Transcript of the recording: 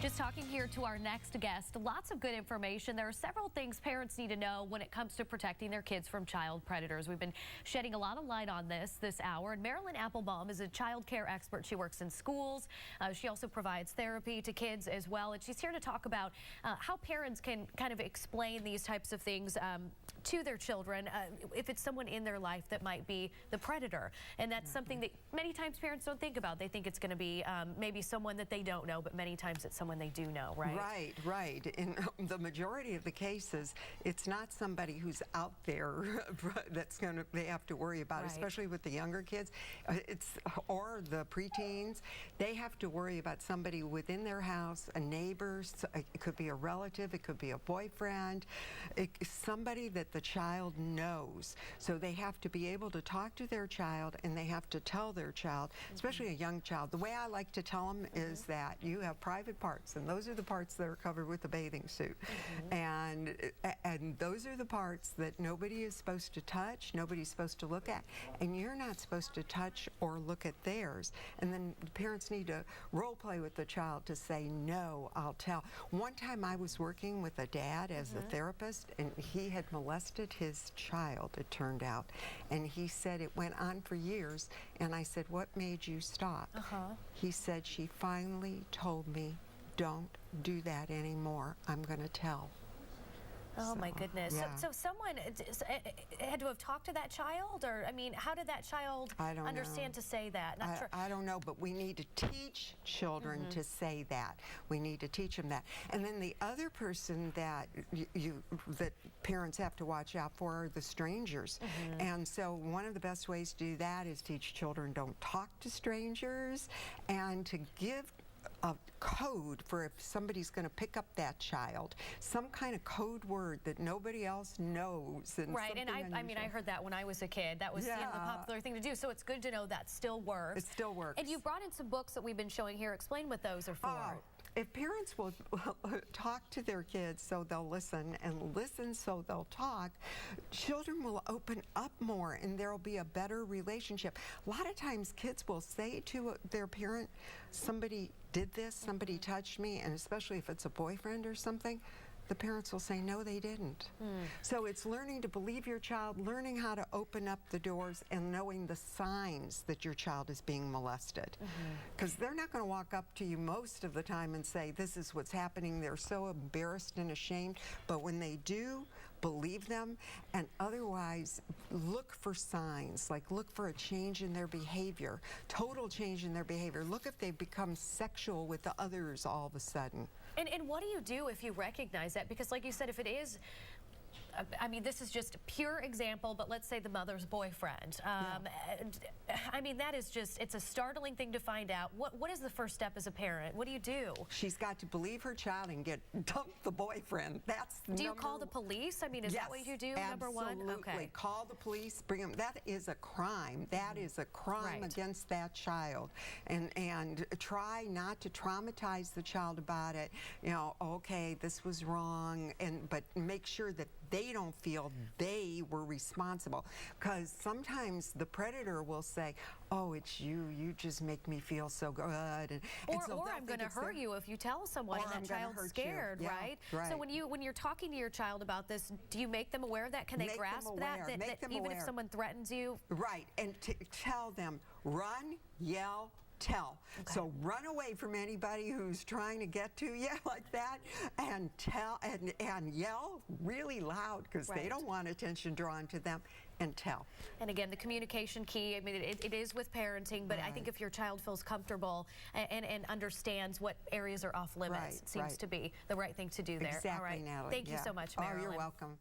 Just talking here to our next guest, lots of good information. There are several things parents need to know when it comes to protecting their kids from child predators. We've been shedding a lot of light on this hour. And Marylin Appelbaum is a child care expert. She works in schools. She also provides therapy to kids as well. And she's here to talk about how parents can kind of explain these types of things to their children if it's someone in their life that might be the predator. And that's something that many times parents don't think about. They think it's going to be maybe someone that they don't know, but many times it's someone they do know, right? Right. In the majority of the cases, it's not somebody who's out there they have to worry about, especially with the younger kids, or the preteens. They have to worry about somebody within their house, a neighbor. It could be a relative, it could be a boyfriend, somebody that the child knows. So they have to be able to talk to their child, and they have to tell their child, especially a young child. The way I like to tell them is that you have private parts, and those are the parts that are covered with the bathing suit. And those are the parts that nobody is supposed to touch, nobody's supposed to look at, and you're not supposed to touch or look at theirs. And then the parents need to role play with the child to say, no, I'll tell. One time I was working with a dad as a therapist, and he had molested his child, it turned out. And he said it went on for years, and I said, what made you stop? He said, she finally told me, don't do that anymore. I'm going to tell. Oh, my goodness. Yeah. So someone had to have talked to that child? Or, I mean, how did that child understand to say that? Not sure. I don't know, but we need to teach children to say that. We need to teach them that. And then the other person that that parents have to watch out for are the strangers. And so one of the best ways to do that is teach children don't talk to strangers, and to give a code for if somebody's going to pick up that child, some kind of code word that nobody else knows. And and I mean, I heard that when I was a kid. That was the popular thing to do. So it's good to know that still works. It still works. And you brought in some books that we've been showing here. Explain what those are for. If parents will talk to their kids so they'll listen, and listen so they'll talk, children will open up more, and there will be a better relationship. A lot of times kids will say to their parent, somebody did this, somebody touched me, and especially if it's a boyfriend or something, the parents will say, no, they didn't. So it's learning to believe your child, learning how to open up the doors, and knowing the signs that your child is being molested. Because they're not going to walk up to you most of the time and say, this is what's happening. They're so embarrassed and ashamed. But when they do, believe them, and otherwise look for signs, like look for a change in their behavior, total change in their behavior. Look if they've become sexual with the others all of a sudden. And what do you do if you recognize that? Because like you said, if it is, I mean, this is just a pure example, but let's say the mother's boyfriend. I mean, that is just, it's a startling thing to find out. What is the first step as a parent? What do you do? She's got to believe her child and dump the boyfriend. That's Do you call the police? I mean, is that what you do, number one? Absolutely. Call the police, bring them. That is a crime. That is a crime against that child. And try not to traumatize the child about it. You know, okay, this was wrong, but make sure that they don't feel they were responsible, because sometimes the predator will say, oh, it's you just make me feel so good, and so I'm going to hurt you if you tell someone, and that child's scared, right? So when you're talking to your child about this, do you make them aware of that? Can they grasp that even if someone threatens you? Right, and tell them, run, yell, tell. So run away from anybody who's trying to get to you like that, and tell and yell really loud, because they don't want attention drawn to them, and tell. And again, the communication key, I mean, it is with parenting, but I think if your child feels comfortable and understands what areas are off limits, it seems to be the right thing to do there. Exactly, all right. Natalie. Thank you so much, Marylin. Oh, you're welcome.